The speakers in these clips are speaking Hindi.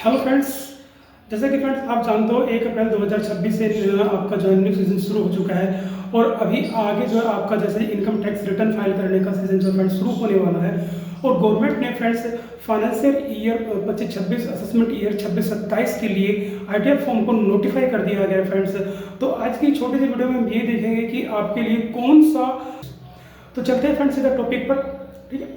हेलो फ्रेंड्स, जैसे कि फ्रेंड्स आप जानते हो 1 अप्रैल 2026 से आपका जो है न्यू सीजन शुरू हो चुका है और अभी आगे जो है आपका जैसे इनकम टैक्स रिटर्न फाइल करने का सीजन जो फ्रेंड्स शुरू होने वाला है। और गवर्नमेंट ने friends financial year 25-26 assessment year 26-27 के लिए आईटीआर फॉर्म को नोटिफाई कर दिया गया फ्रेंड्स। तो आज की छोटी सी वीडियो में हम ये देखेंगे कि आपके लिए कौन सा। तो चलते हैं फ्रेंड्स सीधा टॉपिक पर। ठीक है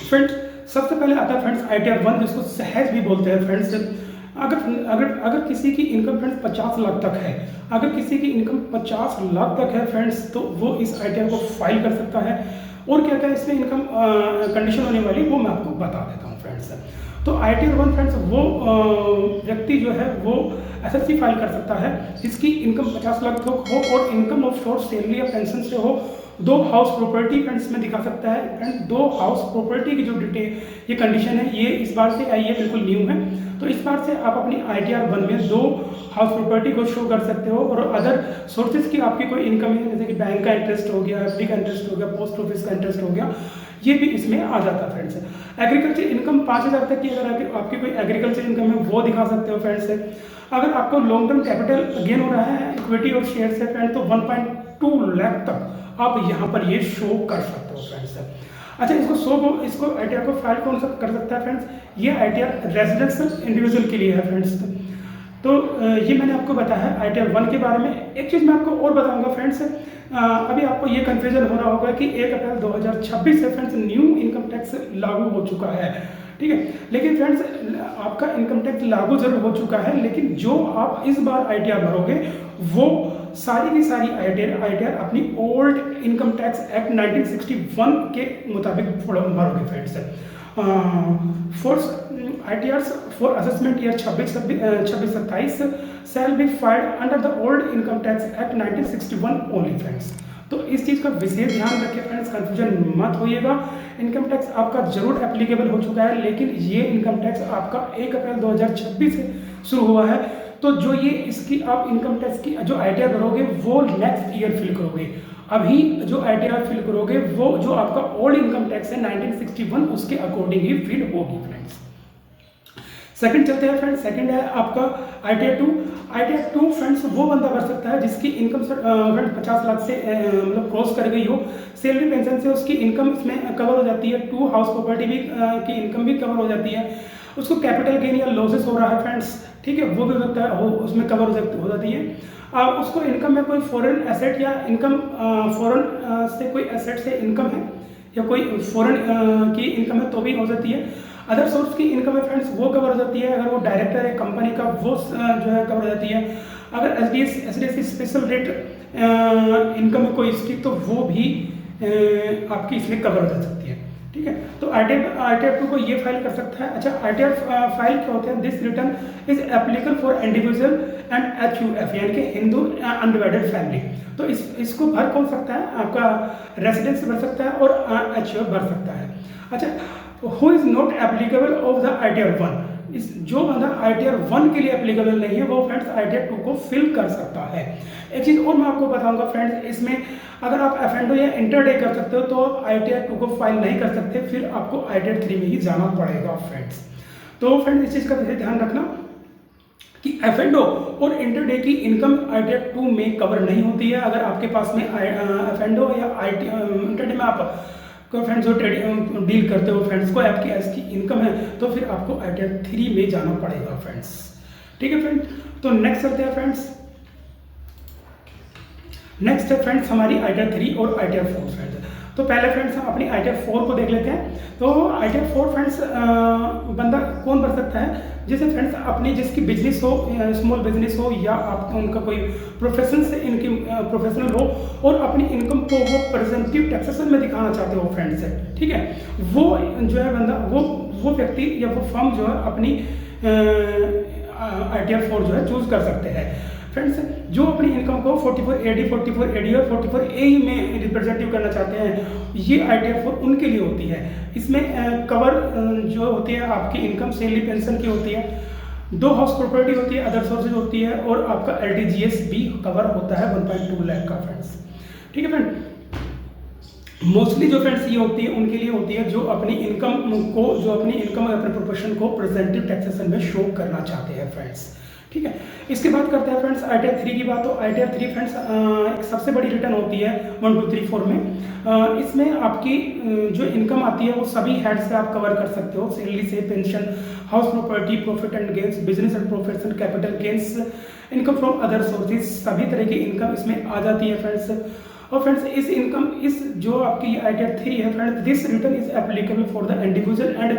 फ्रेंड्स, सबसे पहले आता है फ्रेंड्स आईटीआर 1, जिसको सहज भी बोलते हैं फ्रेंड्स। अगर अगर अगर किसी की इनकम फ्रेंड्स 50 लाख तक है, अगर किसी की इनकम 50 लाख तक है फ्रेंड्स, तो वो इस आईटीआर को फाइल कर सकता है। और क्या क्या इसमें इनकम कंडीशन होने वाली वो मैं आपको बता देता हूँ फ्रेंड्स। तो आईटीआर 1 फ्रेंड्स वो व्यक्ति जो है वो एसएससी फाइल कर सकता है जिसकी इनकम 50 लाख तक हो और इनकम ऑफ सोर्स सैलरी या पेंशन से हो। 2 हाउस प्रॉपर्टी फ्रेंड्स में दिखा सकता है। एंड 2 हाउस प्रॉपर्टी की जो डिटेल ये कंडीशन है ये इस बार से आई है, बिल्कुल न्यू है। तो इस बार से आप अपनी आईटीआर 1 में 2 हाउस प्रॉपर्टी को शो कर सकते हो। और अदर सोर्सेज की आपकी कोई इनकम है, जैसे कि बैंक का इंटरेस्ट हो गया, एफडी का इंटरेस्ट हो गया, पोस्ट ऑफिस का इंटरेस्ट हो गया, ये भी इसमें आ जाता है फ्रेंड्स। एग्रीकल्चर इनकम 5000 तक की अगर आपकी कोई एग्रीकल्चर इनकम है वो दिखा सकते हो फ्रेंड्स। अगर आपको लॉन्ग टर्म कैपिटल गेन हो रहा है इक्विटी और शेयर से फ्रेंड, तो 1.2 लाख तक आप यहाँ पर ये शो कर सकते हो फ्रेंड्स। अच्छा, इसको आईटीआर को फाइल कौन सा कर सकता है फ्रेंड्स? ये आईटीआर रेजिडेंशियल इंडिविजुअल के लिए है फ्रेंड्स। तो ये मैंने आपको बताया आईटीआर 1 के बारे में। एक चीज़ मैं आपको और बताऊंगा फ्रेंड्स। अभी आपको ये कन्फ्यूजन हो रहा होगा कि 1 अप्रैल 2026 से फ्रेंड्स न्यू इनकम टैक्स लागू हो चुका है। ठीक है, लेकिन फ्रेंड्स आपका इनकम टैक्स लागू जरूर हो चुका है, लेकिन जो आप इस बार आईटीआर भरोगे वो सारी की सारी आईटीआर अपनी ओल्ड इनकम टैक्स एक्ट 1961 के मुताबिक भरोगे friends. For ITRs for assessment year 26-27 shall be filed under the old income tax act 1961 only friends. तो इस चीज़ का विशेष ध्यान रखें फ्रेंड्स, कंफ्यूजन मत होइएगा। इनकम टैक्स आपका जरूर एप्लीकेबल हो चुका है, लेकिन ये इनकम टैक्स आपका 1 अप्रैल 2026 से शुरू हुआ है। तो जो ये इसकी आप इनकम टैक्स की जो आईटीआर भरोगे वो नेक्स्ट ईयर फिल करोगे। अभी जो आईटीआर फिल करोगे वो जो आपका ओल्ड इनकम टैक्स है 1961 उसके अकॉर्डिंग ही फिल होगी फ्रेंड्स। सेकंड चलते हैं फ्रेंड्स। सेकंड है आपका आईटीआर 2। आईटीआर 2 फ्रेंड्स वो बंदा कर सकता है जिसकी इनकम फ्रेंड्स 50 लाख से मतलब क्रॉस कर गई हो। सैलरी पेंशन से उसकी इनकम इसमें कवर हो जाती है। 2 हाउस प्रॉपर्टी भी की इनकम भी कवर हो जाती है। उसको कैपिटल गेन या लॉसेस हो रहा है फ्रेंड्स, ठीक है, वो भी होता है, उसमें कवर हो जाती है। उसको इनकम में कोई फॉरेन एसेट या इनकम फॉरेन से कोई एसेट से इनकम है या कोई फॉरेन की इनकम है तो भी हो जाती है। अदर सोर्स की इनकम है फ्रेंड्स वो कवर हो जाती है। अगर वो डायरेक्टर है कंपनी का वो जो है कवर हो जाती है। अगर एचडीएफसी स्पेशल रेट इनकम है कोई इसकी तो वो भी आपकी इसमें कवर हो जा सकती है। ठीक है, तो आईटीआर 2 को ये फाइल कर सकता है। अच्छा, आईटीआर फाइल क्या होते हैं? This return is applicable for individual and HUF यानी कि हिंदू अनडिवाइडेड फैमिली। तो इसको भर कौन सकता है? आपका रेसिडेंस भर सकता है और एचयूएफ भर सकता है। अच्छा, who is not applicable of the ITR 1? जो बंदा आईटीआर 1 के लिए एप्लीकेबल नहीं है वो फ्रेंड्स आईटीआर 2 को फिल कर सकता है। एक चीज़ और मैं आपको बताऊंगा फ्रेंड्स, इसमें अगर आप एफएनडो या इंटरडे कर सकते हो तो आईटीआर 2 को फाइल नहीं कर सकते, फिर आपको आईटीआर 3 में ही जाना पड़ेगा फ्रेंड्स। तो फ्रेंड्स इस चीज़ का ध्यान रखना कि एफएनडो और इंटरडे की इनकम आईटीआर 2 में कवर नहीं होती है। अगर आपके पास में एफएनडो या इंटरडे में आप फ्रेंड्स जो डील करते हो फ्रेंड्स को आपकी इसकी इनकम है तो फिर आपको आईटीआर 3 में जाना पड़ेगा फ्रेंड्स। ठीक है फ्रेंड्स, तो नेक्स्ट चलते हैं फ्रेंड्स। नेक्स्ट है फ्रेंड्स हमारी आईटीआर 3 और आईटीआर 4 फ्रेंड्स। तो पहले फ्रेंड्स हम अपनी आईटीआर 4 को देख लेते हैं। तो आईटीआर 4 फ्रेंड्स बंदा कौन भर सकता है? जैसे फ्रेंड्स अपनी जिसकी बिजनेस हो, स्मॉल बिजनेस हो या आपका उनका कोई प्रोफेशन से इनकी प्रोफेशनल हो और अपनी इनकम को वो प्रेजेंटिव टैक्सेशन में दिखाना चाहते हो फ्रेंड्स है। ठीक है, वो जो है बंदा वो व्यक्ति या वो फर्म जो है अपनी आईटीआर 4 जो है चूज कर सकते हैं फ्रेंड्स। जो अपनी इनकम को 44AD, 44AD और 44AE में रिप्रेजेंटेटिव करना चाहते हैं, ये आईटीआर 4 उनके लिए होती है। इसमें कवर जो होती है आपकी इनकम सैलरी पेंशन की होती है, 2 हाउस प्रॉपर्टी होती है, अदर सोर्सेज होती है और आपका एलटीजीएस भी कवर होता है 1.2 लाख का फ्रेंड्स। ठीक है फ्रेंड, मोस्टली जो फ्रेंड्स ये होती है उनके लिए होती है जो अपनी इनकम अपने प्रोफेशन को प्रेजेंटिव टैक्सेशन में शो करना चाहते हैं फ्रेंड्स। ठीक है, इसके बाद करते हैं फ्रेंड्स ITR 3 की बात। तो ITR 3 फ्रेंड्स एक सबसे बड़ी रिटर्न होती है 1 2 3 4 में। इसमें आपकी जो इनकम आती है वो सभी हेड से आप कवर कर सकते हो, सैलरी से, pension, house property, profit and gains, business and profits and capital gains, income from other sources, सभी तरह की इनकम इसमें आ जाती है फ्रेंड्स। और फ्रेंड्स इस जो आपकी ITR 3 है friends, this return is applicable for the individual and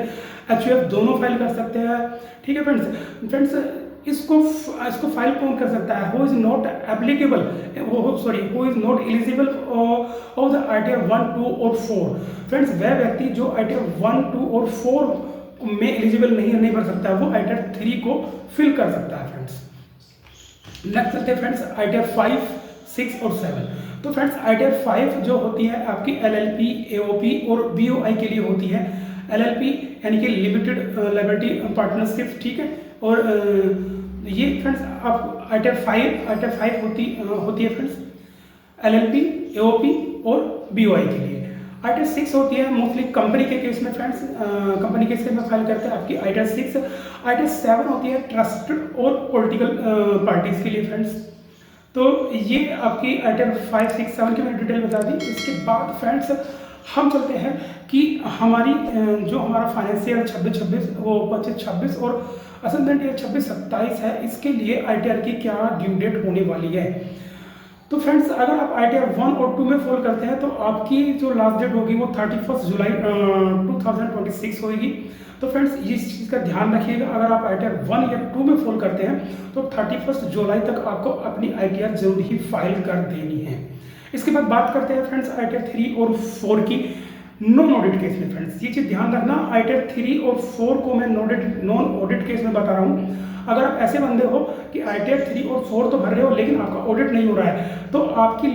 HUF दोनों फाइल कर सकते हैं। ठीक है फ्रेंड्स इसको फाइल कौन कर सकता है? Who is not applicable, who is not eligible of the ITR 1 2 और 4। फ्रेंड्स वह व्यक्ति जो ITR 1 2 और 4 में एलिजिबल नहीं भर सकता है, वो ITR 3 को फिल कर सकता है फ्रेंड्स। नेक्स्ट चलते हैं फ्रेंड्स ITR 5 6 और 7। तो फ्रेंड्स ITR 5 जो होती है आपकी LLP, AOP और BOI के लिए होती है। LLP यानी कि लिमिटेड लायबिलिटी पार्टनरशिप। ठीक है, और ये फ्रेंड्स आप ITR 5 होती है फ्रेंड्स LLP, AOP और BOI के लिए। ITR 6 होती है मोस्टली कंपनी के केस में फ्रेंड्स, कंपनी के केस में फाइल करते हैं आपकी ITR 6। ITR 7 होती है ट्रस्टेड और पॉलिटिकल पार्टीज के लिए फ्रेंड्स। तो ये आपकी ITR 5 6 7 की मैंने डिटेल बता दी। इसके बाद फ्रेंड्स हम चलते हैं कि हमारा फाइनेंशियल 26 वो 25-26 और असेसमेंट ईयर 26-27 है, इसके लिए ITR की क्या ड्यू डेट होने वाली है। तो फ्रेंड्स अगर आप ITR 1 और 2 में फॉल करते हैं तो आपकी जो लास्ट डेट होगी वो 31 जुलाई 2026 होगी। तो फ्रेंड्स इस चीज़ का ध्यान रखिएगा, अगर आप ITR 1 या 2 में फॉल करते हैं तो 31 जुलाई तक आपको अपनी ITR जरूर ही फाइल कर देनी है। इसके बाद बात करते हैं फ्रेंड्स ITR 3 और 4 की नॉन ऑडिट केस में। फ्रेंड्स ये चीज़ ध्यान रखना, ITR 3 और 4 को मैं नॉन ऑडिट केस में बता रहा हूँ। अगर आप ऐसे बंदे हो कि ITR 3 और 4 तो भर रहे हो लेकिन आपका ऑडिट नहीं हो रहा है, तो आपकी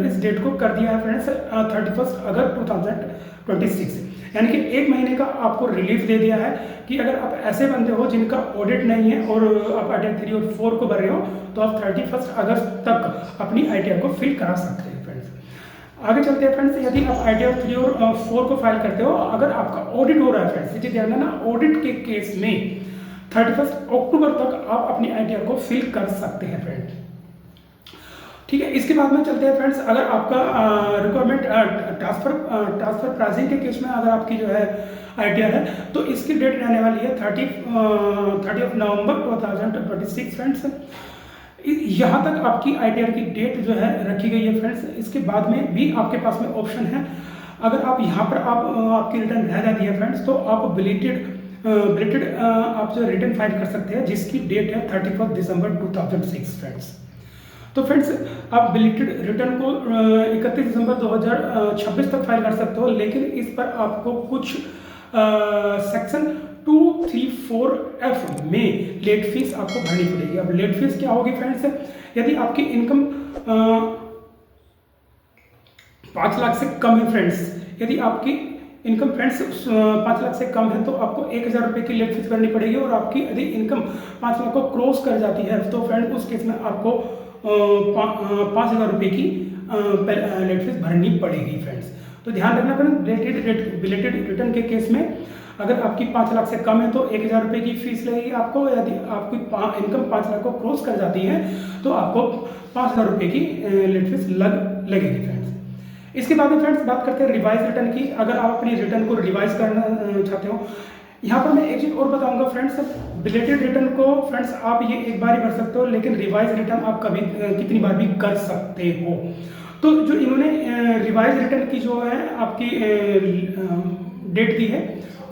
इस डेट को कर दिया है फ्रेंड्स 31 अगस्त 2026, यानी कि 1 महीने का आपको रिलीफ दे दिया है कि अगर आप ऐसे बंदे हो जिनका ऑडिट नहीं है और आप ITR 3 और 4 को भर रहे हो तो आप 31 अगस्त तक अपनी ITR को फिल करा सकते हैं फ्रेंड्स। आगे चलते हैं फ्रेंड्स, यदि आप ITR 3 और 4 को फाइल करते हो, अगर आपका ऑडिट हो रहा है फ्रेंड्स, ये ध्यान देना, ऑडिट के केस में 31 अक्टूबर तक आप अपनी ITR को फिल कर सकते हैं फ्रेंड्स। ठीक है, इसके बाद में चलते हैं फ्रेंड्स, अगर आपका रिक्वायरमेंट ट्रांसफर प्राइसिंग के केस में अगर आपकी जो है ITR है तो इसकी डेट रहने वाली है 30 नवंबर 2026 फ्रेंड्स। यहाँ तक आपकी ITR की डेट जो है रखी गई है फ्रेंड्स। इसके बाद में भी आपके पास में ऑप्शन है, अगर आप यहाँ पर आपकी रिटर्न रह जाती है फ्रेंड्स तो आप बिलेटेड आप जो रिटर्न फाइल कर सकते हैं जिसकी डेट है 31 दिसंबर 2006 फ्रेंड्स। तो फ्रेंड्स आप बिलेटेड रिटर्न को 31 दिसंबर 2026 तक फाइल कर सकते हो, लेकिन इस पर आपको कुछ सेक्शन 234F में लेट फीस आपको भरनी पड़ेगी। अब लेट फीस क्या होगी फ्रेंड्स, यदि आपकी इनकम 5 लाख से कम है फ्रेंड्स, यदि आपकी इनकम फ्रेंड्स 5 लाख से कम है तो आपको 1000 रुपये की लेट फीस भरनी पड़ेगी, और आपकी यदि इनकम 5 लाख को क्रॉस कर जाती है तो फ्रेंड्स उस केस में आपको 5000 रुपये की लेट फीस भरनी पड़ेगी फ्रेंड्स। तो ध्यान रखना फ्रेंड्स, बिलेटेड रिटर्न के केस में अगर आपकी 5 लाख से कम है तो 1000 रुपये की फीस लगेगी आपको, यदि आपकी इनकम 5 लाख को क्रॉस कर जाती है तो आपको 5000 रुपये की लेट फीस लगेगी फ्रेंड्स। इसके बाद में फ्रेंड्स बात करते हैं रिवाइज रिटर्न की। अगर आप अपनी रिटर्न को रिवाइज करना चाहते हो, यहाँ पर मैं एक चीज़ और बताऊंगा फ्रेंड्स, बिलेटेड रिटर्न को फ्रेंड्स आप ये एक बार ही भर सकते हो, लेकिन रिवाइज रिटर्न आप कभी कितनी बार भी कर सकते हो। तो जो इन्होंने रिवाइज रिटर्न की जो है आपकी डेट दी है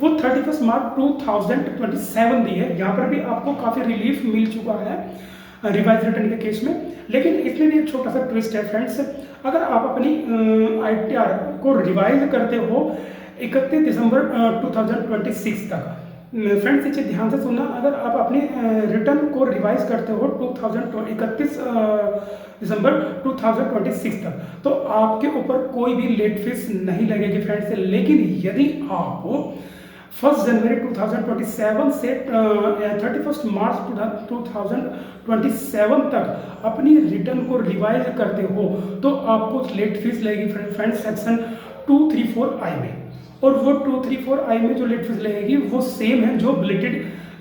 वो 31 मार्च 2027 दी है। यहाँ पर भी आपको काफ़ी रिलीफ मिल चुका है रिवाइज रिटर्न के केस में, लेकिन इसमें भी एक छोटा सा ट्विस्ट है फ्रेंड्स। अगर आप अपनी ITR को रिवाइज करते हो 31 दिसंबर 2026 तक, फ्रेंड्स इसे ध्यान से सुनना, अगर आप अपनी रिटर्न को रिवाइज करते हो 31 दिसंबर 2026 तक तो आपके ऊपर कोई भी लेट फीस नहीं लगेगी फ्रेंड्स। लेकिन यदि आप 1 जनवरी 2027 से 31 मार्च 2027 तक अपनी रिटर्न को रिवाइज करते हो तो आपको लेट फीस लगेगी फ्रेंड्स सेक्शन 234I में। और वो 234I में जो लेट फीस लगेगी वो सेम है जो बिलेटेड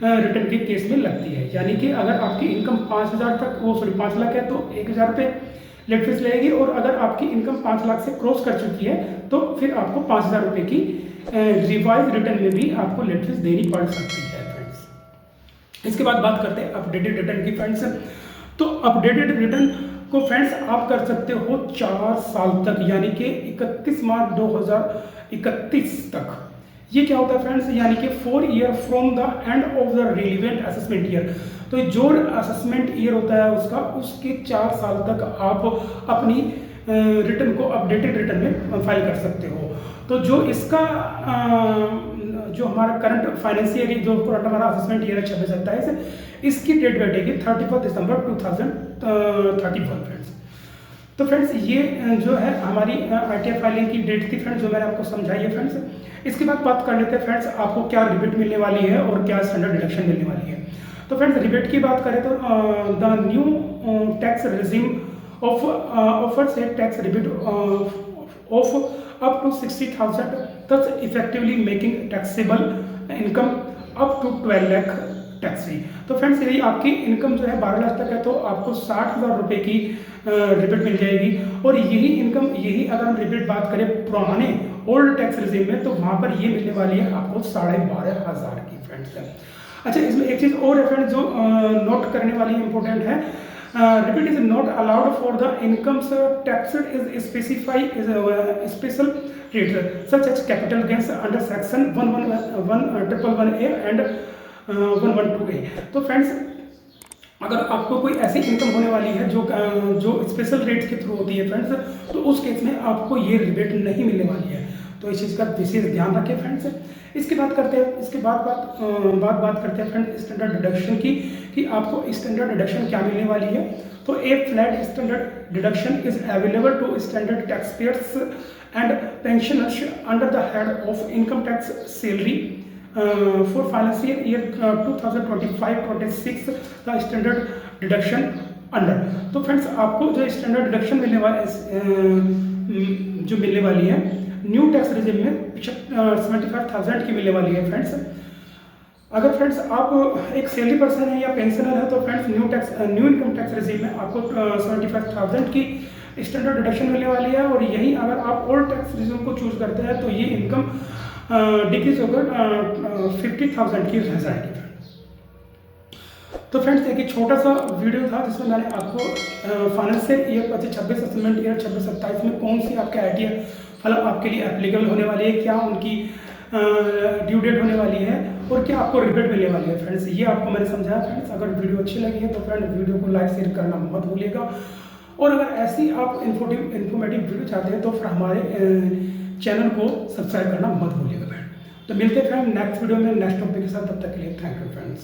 रिटर्न के केस में लगती है। यानी कि अगर आपकी इनकम 5,000 तक 5 लाख है तो 1,000 रुपये लेट फीस लगेगी, और अगर आपकी इनकम 5 लाख से क्रॉस कर चुकी है तो फिर आपको 5,000 रुपये की रिवाइज रिटर्न में भी आपको लेट फीस देनी पड़ सकती है फ्रेंड्स। इसके बाद बात करते हैं अपडेटेड रिटर्न की फ्रेंड्स। तो अपडेटेड रिटर्न को फ्रेंड्स आप कर सकते हो 4 साल तक, यानी कि 31 मार्च 2031 तक। ये क्या होता है फ्रेंड्स, यानी कि 4 year from the end of the relevant assessment year. तो जो असेसमेंट ईयर होता है उसके 4 साल तक आप अपनी रिटर्न को अपडेटेड रिटर्न में फाइल कर सकते हो। तो जो इसका जो हमारा करंट फाइनेंशियल जो हमारा असेसमेंट ईयर है 26-27, इसकी डेट बैठेगी 31 दिसंबर 2031 फ्रेंड्स। तो फ्रेंड्स ये जो है हमारी ITR फाइलिंग की डेट थी फ्रेंड्स, जो मैंने आपको समझाई है फ्रेंड्स। इसके बाद बात कर लेते हैं फ्रेंड्स आपको क्या रिबेट मिलने वाली है और क्या स्टैंडर्ड डिडक्शन मिलने वाली है। तो फ्रेंड्स रिबेट की बात करें तो the new tax regime offers A tax rebate of up to 60,000, thus effectively making taxable income up to 12 lakh tax free. तो फ्रेंड्स यदि आपकी इनकम जो है 12 लाख तक है तो आपको 60,000 रुपये की रिबेट मिल जाएगी। और यही अगर हम रिबेट बात करें पुराने ओल्ड टैक्स रिजीम में तो वहाँ पर ये मिलने वाली है आपको 12,500 की फ्रेंड्स। अच्छा, इसमें एक चीज़ और है फ्रेंड्स जो नोट करने वाली इंपॉर्टेंट है। Rebate is not allowed for the incomes taxed is specified as a special rate such as capital gains under section 111A and 112A। तो फ्रेंड्स अगर आपको कोई ऐसी इनकम होने वाली है जो स्पेशल रेट के थ्रू होती है फ्रेंड्स, तो उस केस में आपको ये रिबेट नहीं मिलने वाली है। तो इस चीज़ का विशेष ध्यान रखें फ्रेंड्स। इसके बाद करते हैं बात करते हैं फ्रेंड्स स्टैंडर्ड डिडक्शन की, कि आपको स्टैंडर्ड डिडक्शन क्या मिलने वाली है। तो a flat standard deduction is available to standard taxpayers and pensioners under the head of income tax salary for financial year 2025-26 the standard deduction under. तो फ्रेंड्स आपको जो स्टैंडर्ड डिडक्शन मिलने वाली है न्यू टैक्स रेजिम में 75,000 की मिलने वाली है फ्रेंड्स। अगर फ्रेंड्स आप एक सैलरी पर्सन है या पेंशनर है तो friends new income tax regime में आपको 75,000 की स्टैंडर्ड डिडक्शन मिलने वाली है। और यही अगर आप ओल्ड टैक्स रेजिम को चूज करते हैं तो ये इनकम डिक्रीज होकर 50,000 की रह जाएगी। तो फ्रेंड्स एक छोटा सा वीडियो था जिसमें मैंने आपको फाइनेंशियल ईयर 25-26 असेसमेंट ईयर 26-27 में कौन सी आपके ITR फल आपके लिए एप्लीकेबल होने वाली है, क्या उनकी ड्यू डेट होने वाली है और क्या आपको रिबेट मिलने वाली है फ्रेंड्स, ये आपको मैंने समझाया फ्रेंड्स। अगर वीडियो अच्छी लगी है तो फ्रेंड वीडियो को लाइक शेयर करना मत भूलिएगा। और अगर ऐसी आप इन्फॉर्मेटिव वीडियो चाहते हैं तो फिर हमारे चैनल को सब्सक्राइब करना मत भूलिएगा फ्रेंड। तो मिलते हैं फ्रेंड नेक्स्ट वीडियो में नेक्स्ट टॉपिक के साथ, तब तक के लिए थैंक यू फ्रेंड्स।